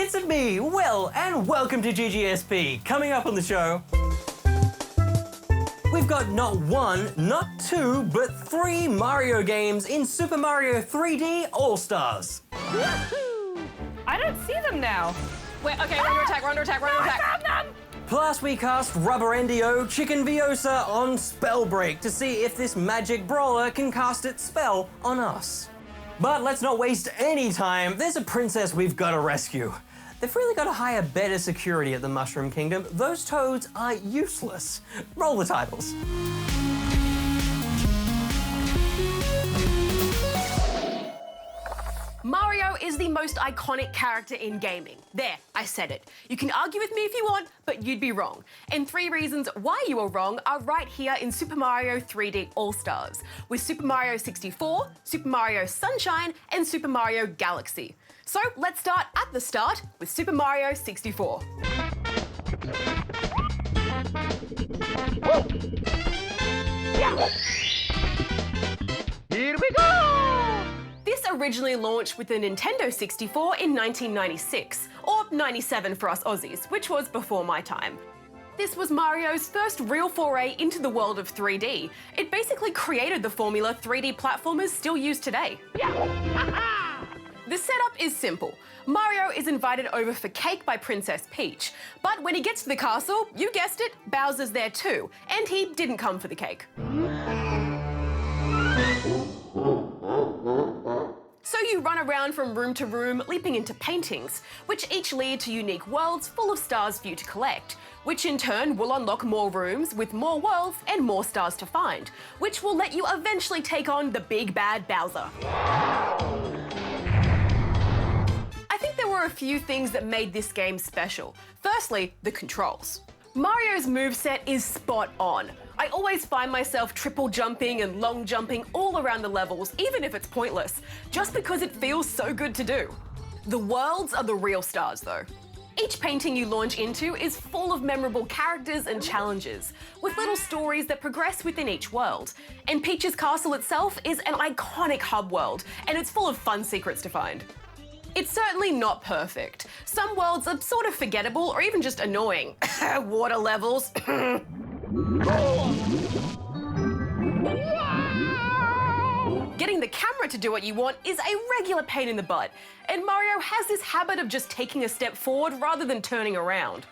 It's me, Will, and welcome to GGSP. Coming up on the show, we've got not one, not two, but 3 Mario games in Super Mario 3D All-Stars. I don't see them now. Wait, okay, we're under attack. Plus, we cast Rubberendio Chicken Viosa on Spellbreak to see if this magic brawler can cast its spell on us. But let's not waste any time. There's a princess we've got to rescue. They've really got to hire better security at the Mushroom Kingdom. Those toads are useless. Roll the titles. Mario is the most iconic character in gaming. There, I said it. You can argue with me if you want, but you'd be wrong. And 3 reasons why you are wrong are right here in Super Mario 3D All-Stars, with Super Mario 64, Super Mario Sunshine, and Super Mario Galaxy. So let's start at the start with Super Mario 64. Here we go! This originally launched with the Nintendo 64 in 1996, or 97 for us Aussies, which was before my time. This was Mario's first real foray into the world of 3D. It basically created the formula 3D platformers still use today. The setup is simple. Mario is invited over for cake by Princess Peach, but when he gets to the castle, you guessed it, Bowser's there too, and he didn't come for the cake. So you run around from room to room, leaping into paintings, which each lead to unique worlds full of stars for you to collect, which in turn will unlock more rooms with more worlds and more stars to find, which will let you eventually take on the big bad Bowser. I think there were a few things that made this game special. Firstly, the controls. Mario's moveset is spot on. I always find myself triple jumping and long jumping all around the levels, even if it's pointless, just because it feels so good to do. The worlds are the real stars though. Each painting you launch into is full of memorable characters and challenges, with little stories that progress within each world. And Peach's castle itself is an iconic hub world, and it's full of fun secrets to find. It's certainly not perfect. Some worlds are sort of forgettable or even just annoying. Water levels. Getting the camera to do what you want is a regular pain in the butt, and Mario has this habit of just taking a step forward rather than turning around.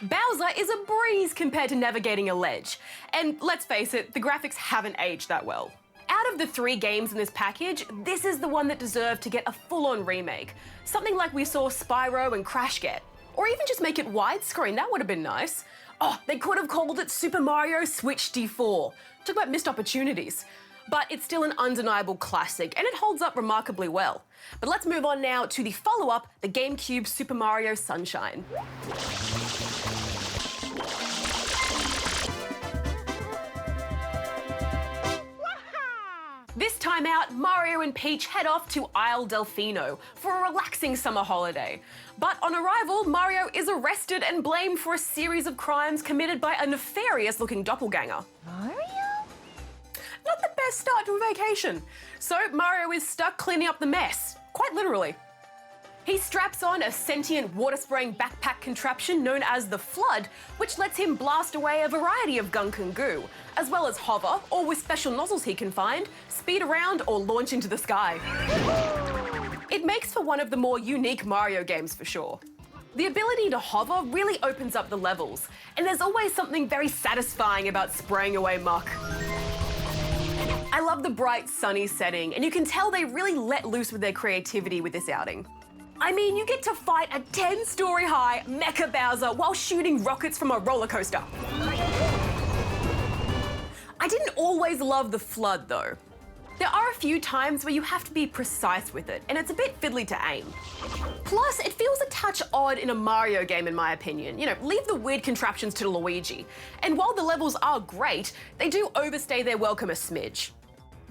Bowser is a breeze compared to navigating a ledge, and let's face it, the graphics haven't aged that well. Out of the 3 games in this package, this is the one that deserved to get a full-on remake. Something like we saw Spyro and Crash get. Or even just make it widescreen, that would have been nice. Oh, they could have called it Super Mario Switch D4. Talk about missed opportunities. But it's still an undeniable classic, and it holds up remarkably well. But let's move on now to the follow-up, the GameCube Super Mario Sunshine. This time out, Mario and Peach head off to Isle Delfino for a relaxing summer holiday. But on arrival, Mario is arrested and blamed for a series of crimes committed by a nefarious-looking doppelganger. Mario? Not the best start to a vacation. So Mario is stuck cleaning up the mess, quite literally. He straps on a sentient water-spraying backpack contraption known as the Flood, which lets him blast away a variety of gunk and goo, as well as hover, or with special nozzles he can find, speed around or launch into the sky. It makes for one of the more unique Mario games for sure. The ability to hover really opens up the levels, and there's always something very satisfying about spraying away muck. I love the bright, sunny setting, and you can tell they really let loose with their creativity with this outing. I mean, you get to fight a 10-story high Mecha Bowser while shooting rockets from a roller coaster. I didn't always love the Flood though. There are a few times where you have to be precise with it, and it's a bit fiddly to aim. Plus, it feels a touch odd in a Mario game in my opinion. You know, leave the weird contraptions to Luigi. And while the levels are great, they do overstay their welcome a smidge.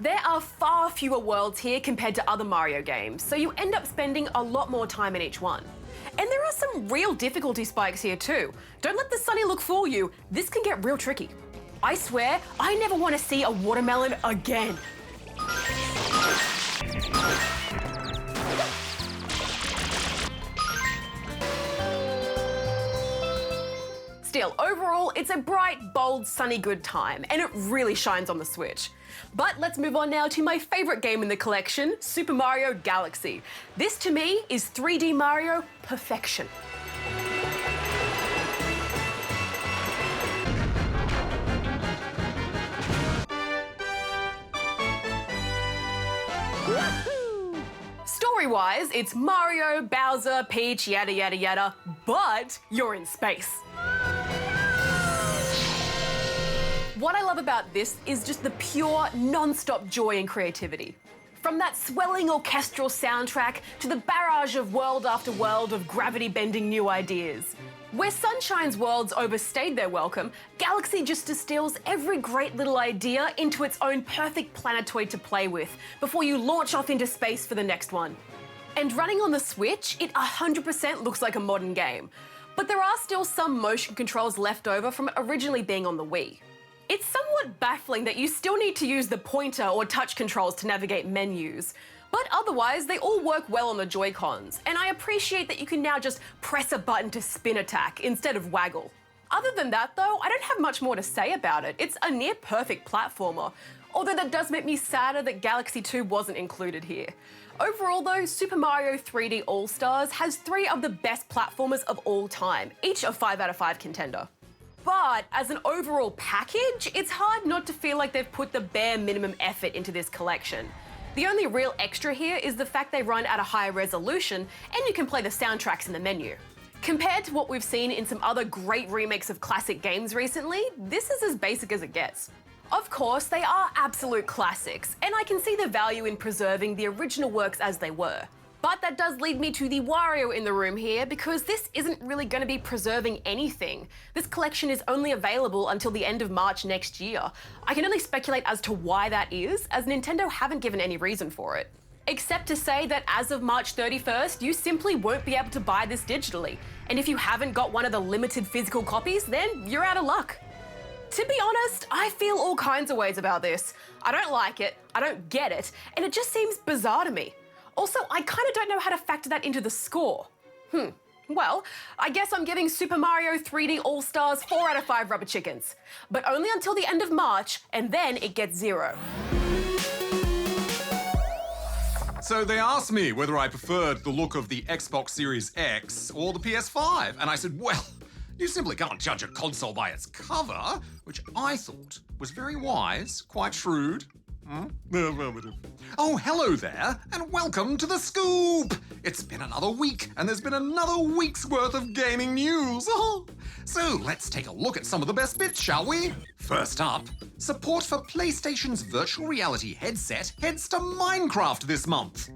There are far fewer worlds here compared to other Mario games, so you end up spending a lot more time in each one. And there are some real difficulty spikes here too. Don't let the sunny look fool you, this can get real tricky. I swear, I never want to see a watermelon again. still, overall, it's a bright, bold, sunny good time, and it really shines on the Switch. But let's move on now to my favourite game in the collection, Super Mario Galaxy. This, to me, is 3D Mario perfection. Story-wise, it's Mario, Bowser, Peach, yada yada yada, but you're in space. What I love about this is just the pure, non-stop joy and creativity. From that swelling orchestral soundtrack to the barrage of world after world of gravity-bending new ideas. Where Sunshine's worlds overstayed their welcome, Galaxy just distills every great little idea into its own perfect planetoid to play with before you launch off into space for the next one. And running on the Switch, it 100% looks like a modern game. But there are still some motion controls left over from originally being on the Wii. It's somewhat baffling that you still need to use the pointer or touch controls to navigate menus. But otherwise, they all work well on the Joy-Cons, and I appreciate that you can now just press a button to spin attack instead of waggle. Other than that though, I don't have much more to say about it. It's a near perfect platformer, although that does make me sadder that Galaxy 2 wasn't included here. Overall though, Super Mario 3D All-Stars has 3 of the best platformers of all time, each a 5 out of 5 contender. But as an overall package, it's hard not to feel like they've put the bare minimum effort into this collection. The only real extra here is the fact they run at a higher resolution and you can play the soundtracks in the menu. Compared to what we've seen in some other great remakes of classic games recently, this is as basic as it gets. Of course, they are absolute classics, and I can see the value in preserving the original works as they were. But that does lead me to the Wario in the room here, because this isn't really going to be preserving anything. This collection is only available until the end of March next year. I can only speculate as to why that is, as Nintendo haven't given any reason for it. Except to say that as of March 31st, you simply won't be able to buy this digitally. And if you haven't got one of the limited physical copies, then you're out of luck. To be honest, I feel all kinds of ways about this. I don't like it, I don't get it, and it just seems bizarre to me. Also, I kind of don't know how to factor that into the score. Well, I guess I'm giving Super Mario 3D All-Stars 4 out of 5 rubber chickens. But only until the end of March, and then it gets 0. So they asked me whether I preferred the look of the Xbox Series X or the PS5, and I said, well, you simply can't judge a console by its cover, which I thought was very wise, quite shrewd. Oh, hello there, and welcome to the Scoop! It's been another week, and there's been another week's worth of gaming news. So let's take a look at some of the best bits, shall we? First up, support for PlayStation's virtual reality headset heads to Minecraft this month.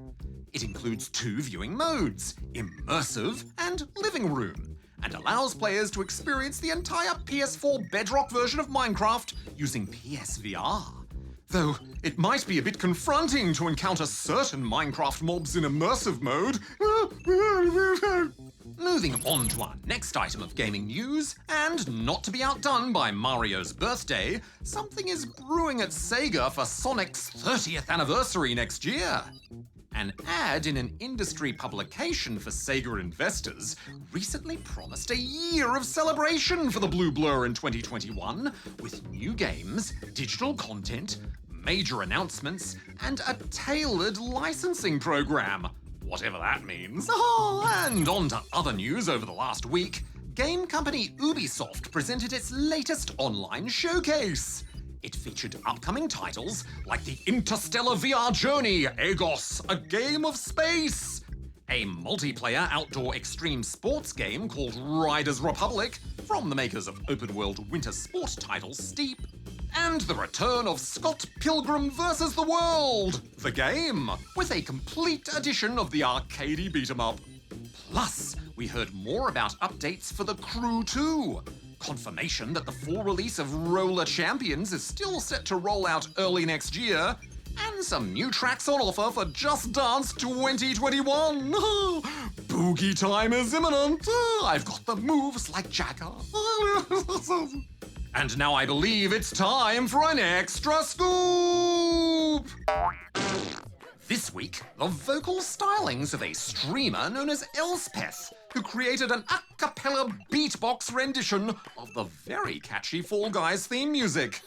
It includes 2 viewing modes, Immersive and Living Room, and allows players to experience the entire PS4 Bedrock version of Minecraft using PSVR. Though it might be a bit confronting to encounter certain Minecraft mobs in immersive mode. Moving on to our next item of gaming news, and not to be outdone by Mario's birthday, something is brewing at Sega for Sonic's 30th anniversary next year. An ad in an industry publication for Sega investors recently promised a year of celebration for the Blue Blur in 2021, with new games, digital content, major announcements, and a tailored licensing program, whatever that means. And on to other news over the last week. Game company Ubisoft presented its latest online showcase. It featured upcoming titles like the Interstellar VR Journey, Agos, a game of space, a multiplayer outdoor extreme sports game called Riders Republic, from the makers of open-world winter sport title Steep, and the return of Scott Pilgrim vs. the World, the game, with a complete edition of the arcadey beat-em-up. Plus, we heard more about updates for The Crew 2, confirmation that the full release of Roller Champions is still set to roll out early next year, and some new tracks on offer for Just Dance 2021. Boogie time is imminent. I've got the moves like Jagger. And now I believe it's time for an extra scoop! This week, the vocal stylings of a streamer known as Elspeth, who created an a cappella beatbox rendition of the very catchy Fall Guys theme music.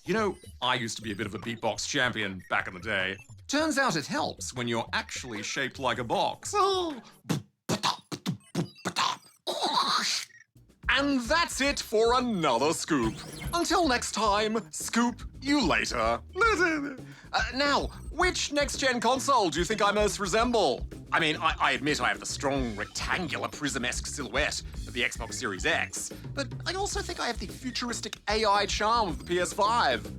You know, I used to be a bit of a beatbox champion back in the day. Turns out it helps when you're actually shaped like a box. And that's it for another scoop. Until next time, scoop you later. Now, which next-gen console do you think I most resemble? I mean, I admit I have the strong, rectangular, prism-esque silhouette of the Xbox Series X, but I also think I have the futuristic AI charm of the PS5.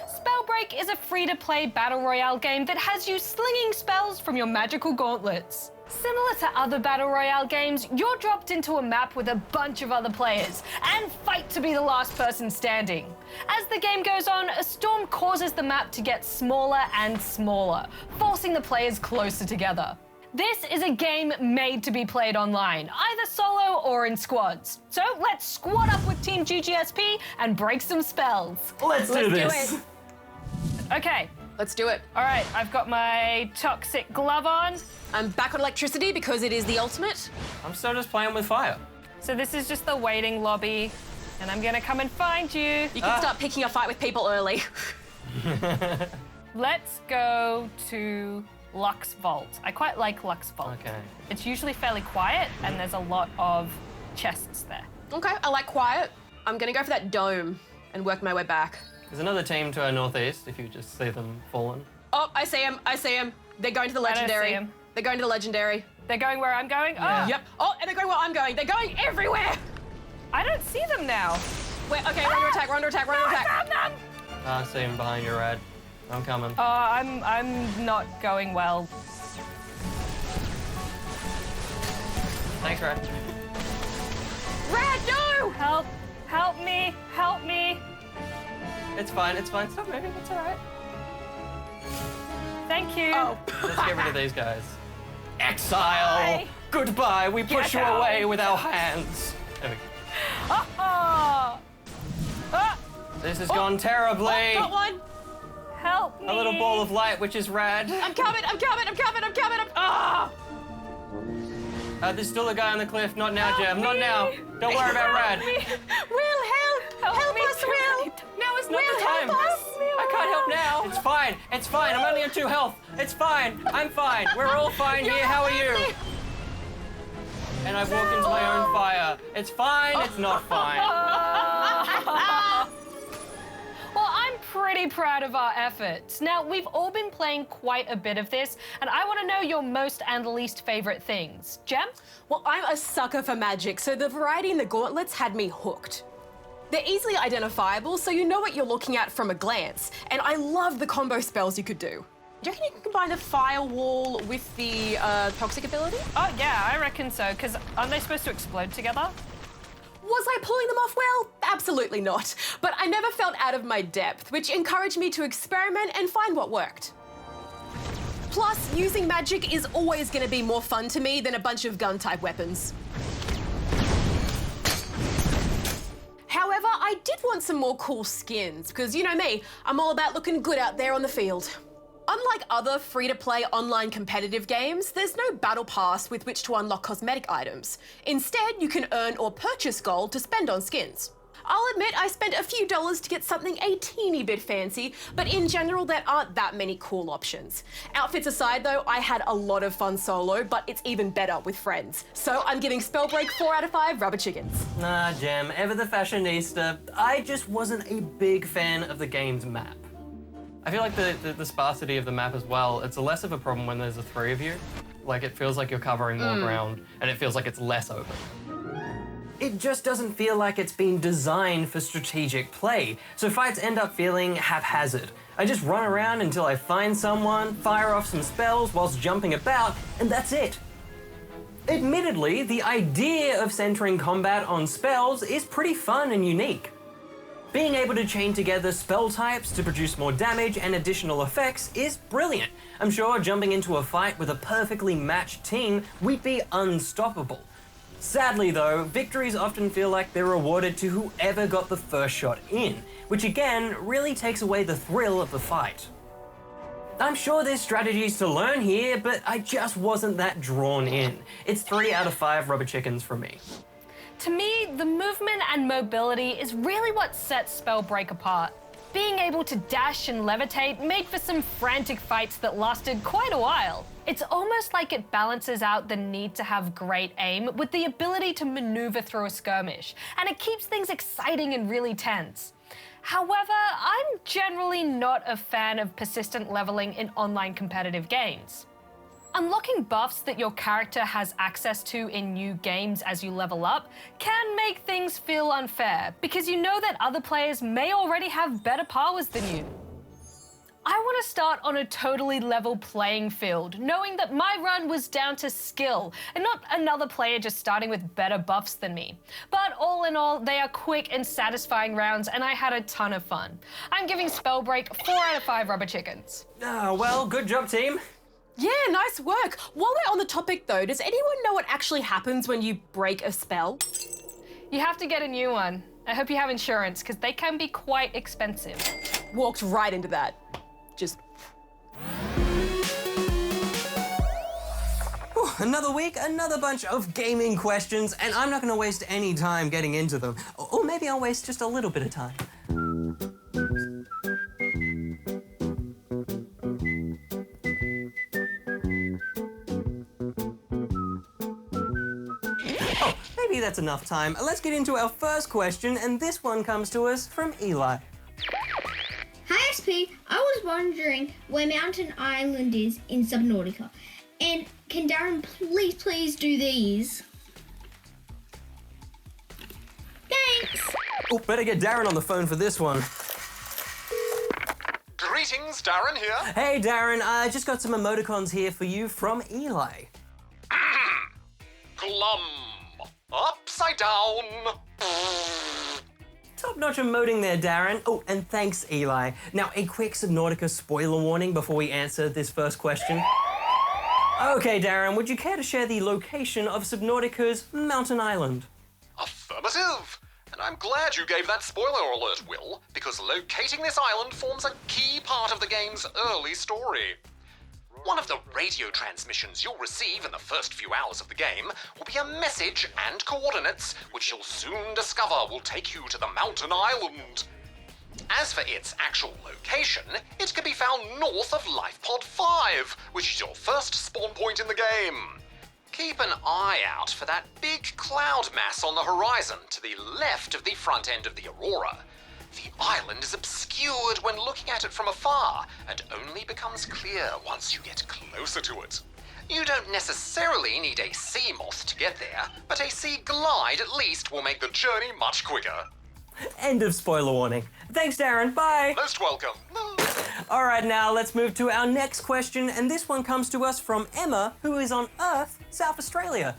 Spellbreak is a free-to-play battle royale game that has you slinging spells from your magical gauntlets. Similar to other battle royale games, you're dropped into a map with a bunch of other players and fight to be the last person standing. As the game goes on, a storm causes the map to get smaller and smaller, forcing the players closer together. This is a game made to be played online, either solo or in squads. So let's squad up with Team GGSP and break some spells. Let's do this. Do it. Okay. Let's do it. All right, I've got my toxic glove on. I'm back on electricity because it is the ultimate. I'm still just playing with fire. So this is just the waiting lobby, and I'm gonna come and find you. You can start picking a fight with people early. Let's go to Lux Vault. I quite like Lux Vault. Okay. It's usually fairly quiet, and there's a lot of chests there. Okay, I like quiet. I'm gonna go for that dome and work my way back. There's another team to our northeast, if you just see them fallen. Oh, I see him. They're going to the I don't legendary. see 'em. They're going to the legendary. They're going where I'm going? Yeah. Oh, Yep. Oh, and they're going where I'm going. They're going everywhere. I don't see them now. Wait, okay, we're under attack, we're under attack, we're under I attack. found them! I see him behind you, Rad. I'm coming. I'm not going well. Thanks, Rad. Rad, no! Help me, help me. It's fine, stop moving, it's all right. Thank you. Oh. Let's get rid of these guys. Exile! Bye. Goodbye, we push Get you out. away with our hands. There we go. Oh. Ah, This has gone terribly. Oh, got one. help me. A little ball of light, which is Rad. I'm coming. Ah! There's still a guy on the cliff. Not now, Help Jem. Not me. now. Don't worry about Rad. Help me. Will, help! Help me. us, Will! Now is not Will, the time. help us! I can't help now. It's fine. It's fine. I'm only on 2 health. It's fine. I'm fine. We're all fine here. How are you? And I've walked into my own fire. It's fine. It's not fine. Well, I'm pretty proud of our efforts. Now, we've all been playing quite a bit of this, and I want to know your most and least favorite things. Jem? Well, I'm a sucker for magic, so the variety in the gauntlets had me hooked. They're easily identifiable, so you know what you're looking at from a glance. And I love the combo spells you could do. Do you reckon you can combine the firewall with the toxic ability? Oh, yeah, I reckon so, because aren't they supposed to explode together? Was I pulling them off well? Absolutely not. But I never felt out of my depth, which encouraged me to experiment and find what worked. Plus, using magic is always going to be more fun to me than a bunch of gun-type weapons. However, I did want some more cool skins, because you know me, I'm all about looking good out there on the field. Unlike other free-to-play online competitive games, there's no battle pass with which to unlock cosmetic items. Instead, you can earn or purchase gold to spend on skins. I'll admit I spent a few dollars to get something a teeny bit fancy, but in general there aren't that many cool options. Outfits aside though, I had a lot of fun solo, but it's even better with friends. So I'm giving Spellbreak 4 out of 5 rubber chickens. Nah, Jem, ever the fashionista, I just wasn't a big fan of the game's map. I feel like the sparsity of the map as well, it's less of a problem when there's 3 of you. Like, it feels like you're covering more ground, and it feels like it's less open. It just doesn't feel like it's been designed for strategic play, so fights end up feeling haphazard. I just run around until I find someone, fire off some spells whilst jumping about, and that's it. Admittedly, the idea of centering combat on spells is pretty fun and unique. Being able to chain together spell types to produce more damage and additional effects is brilliant. I'm sure jumping into a fight with a perfectly matched team, we'd be unstoppable. Sadly though, victories often feel like they're awarded to whoever got the first shot in, which again really takes away the thrill of the fight. I'm sure there's strategies to learn here, but I just wasn't that drawn in. It's 3 out of 5 rubber chickens for me. To me, the movement and mobility is really what sets Spellbreak apart. Being able to dash and levitate made for some frantic fights that lasted quite a while. It's almost like it balances out the need to have great aim with the ability to maneuver through a skirmish, and it keeps things exciting and really tense. However, I'm generally not a fan of persistent leveling in online competitive games. Unlocking buffs that your character has access to in new games as you level up can make things feel unfair, because you know that other players may already have better powers than you. I want to start on a totally level playing field, knowing that my run was down to skill and not another player just starting with better buffs than me. But all in all, they are quick and satisfying rounds, and I had a ton of fun. I'm giving Spellbreak 4 out of 5 rubber chickens. Well, good job, team. Yeah, nice work. While we're on the topic though, does anyone know what actually happens when you break a spell? You have to get a new one. I hope you have insurance, because they can be quite expensive. Walked right into that. Just... Whew, another week, another bunch of gaming questions, and I'm not going to waste any time getting into them. Or maybe I'll waste just a little bit of time. Maybe that's enough time. Let's get into our first question, and this one comes to us from Eli. Hi SP, I was wondering where Mountain Island is in Subnautica, and can Darren please do these? Thanks! Oh, better get Darren on the phone for this one. Greetings, Darren here. Hey Darren, I just got some emoticons here for you from Eli. Glum. Upside down. Top-notch emoting there, Darren. Oh, and thanks, Eli. Now, a quick Subnautica spoiler warning before we answer this first question. Okay, Darren, would you care to share the location of Subnautica's Mountain Island? Affirmative. And I'm glad you gave that spoiler alert, Will, because locating this island forms a key part of the game's early story. One of the radio transmissions you'll receive in the first few hours of the game will be a message and coordinates which you'll soon discover will take you to the Mountain Island. As for its actual location, it can be found north of Life Pod 5, which is your first spawn point in the game. Keep an eye out for that big cloud mass on the horizon to the left of the front end of the Aurora. The island is obscured when looking at it from afar, and only becomes clear once you get closer to it. You don't necessarily need a sea moth to get there, but a sea glide at least will make the journey much quicker. End of spoiler warning. Thanks, Darren. Bye. Most welcome. All right, now let's move to our next question, and this one comes to us from Emma, who is on Earth, South Australia.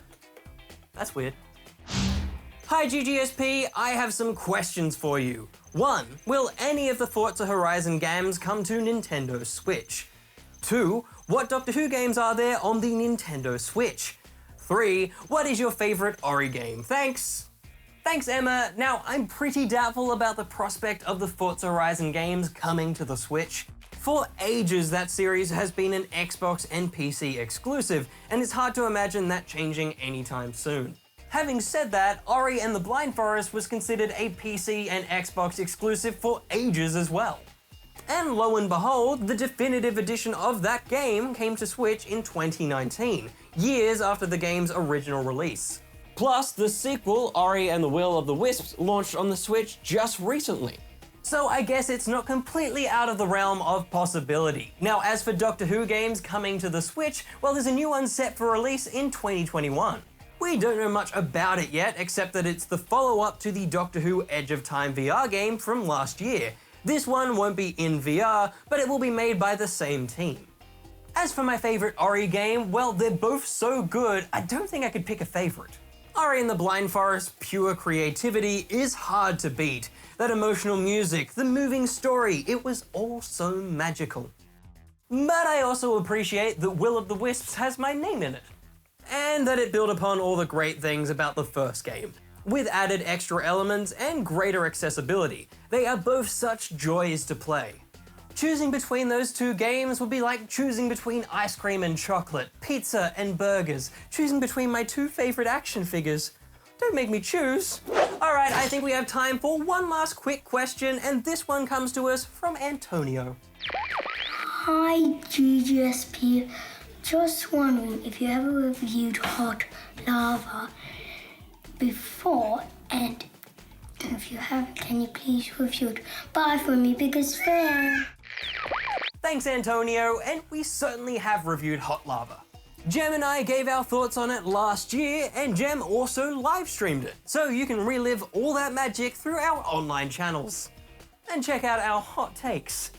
That's weird. Hi GGSP, I have some questions for you. 1. Will any of the Forza Horizon games come to Nintendo Switch? 2. What Doctor Who games are there on the Nintendo Switch? 3. What is your favorite Ori game? Thanks. Thanks, Emma. Now, I'm pretty doubtful about the prospect of the Forza Horizon games coming to the Switch. For ages, that series has been an Xbox and PC exclusive, and it's hard to imagine that changing anytime soon. Having said that, Ori and the Blind Forest was considered a PC and Xbox exclusive for ages as well. And lo and behold, the definitive edition of that game came to Switch in 2019, years after the game's original release. Plus, the sequel, Ori and the Will of the Wisps, launched on the Switch just recently. So I guess it's not completely out of the realm of possibility. Now, as for Doctor Who games coming to the Switch, well, there's a new one set for release in 2021. We don't know much about it yet, except that it's the follow-up to the Doctor Who Edge of Time VR game from last year. This one won't be in VR, but it will be made by the same team. As for my favorite Ori game, well, they're both so good, I don't think I could pick a favorite. Ori and the Blind Forest's pure creativity is hard to beat. That emotional music, the moving story, it was all so magical. But I also appreciate that Will of the Wisps has my name in it, and that it built upon all the great things about the first game. With added extra elements and greater accessibility, they are both such joys to play. Choosing between those two games would be like choosing between ice cream and chocolate, pizza and burgers, choosing between my two favorite action figures. Don't make me choose. All right, I think we have time for one last quick question, and this one comes to us from Antonio. Hi GGSP, just wondering if you ever reviewed hot lava before, and if you have, can you please review it? Bye from me, biggest fan. Thanks, Antonio, and we certainly have reviewed Hot Lava. Jem and I gave our thoughts on it last year, and Jem also live streamed it, so you can relive all that magic through our online channels. And check out our hot takes.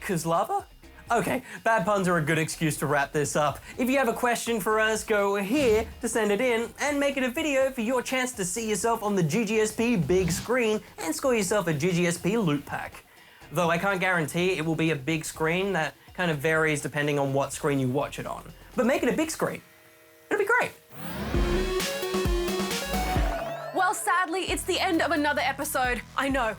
'Cause lava? Okay, bad puns are a good excuse to wrap this up. If you have a question for us, go here to send it in and make it a video for your chance to see yourself on the GGSP big screen and score yourself a GGSP loot pack. Though I can't guarantee it will be a big screen, that kind of varies depending on what screen you watch it on. But make it a big screen. It'll be great. Well, sadly, it's the end of another episode. I know.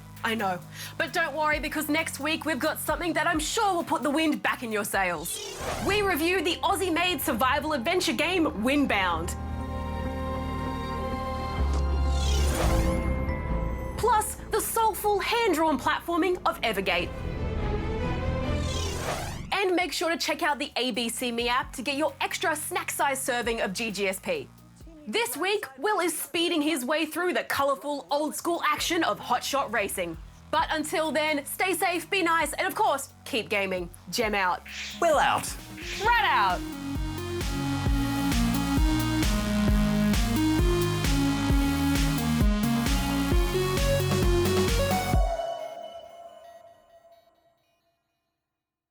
But don't worry, because next week we've got something that I'm sure will put the wind back in your sails. We review the Aussie-made survival adventure game Windbound. Plus, the soulful hand-drawn platforming of Evergate. And make sure to check out the ABC Me app to get your extra snack-sized serving of GGSP. This week, Will is speeding his way through the colourful, old-school action of hotshot racing. But until then, stay safe, be nice, and of course, keep gaming. Jem out. Will out. Rat out.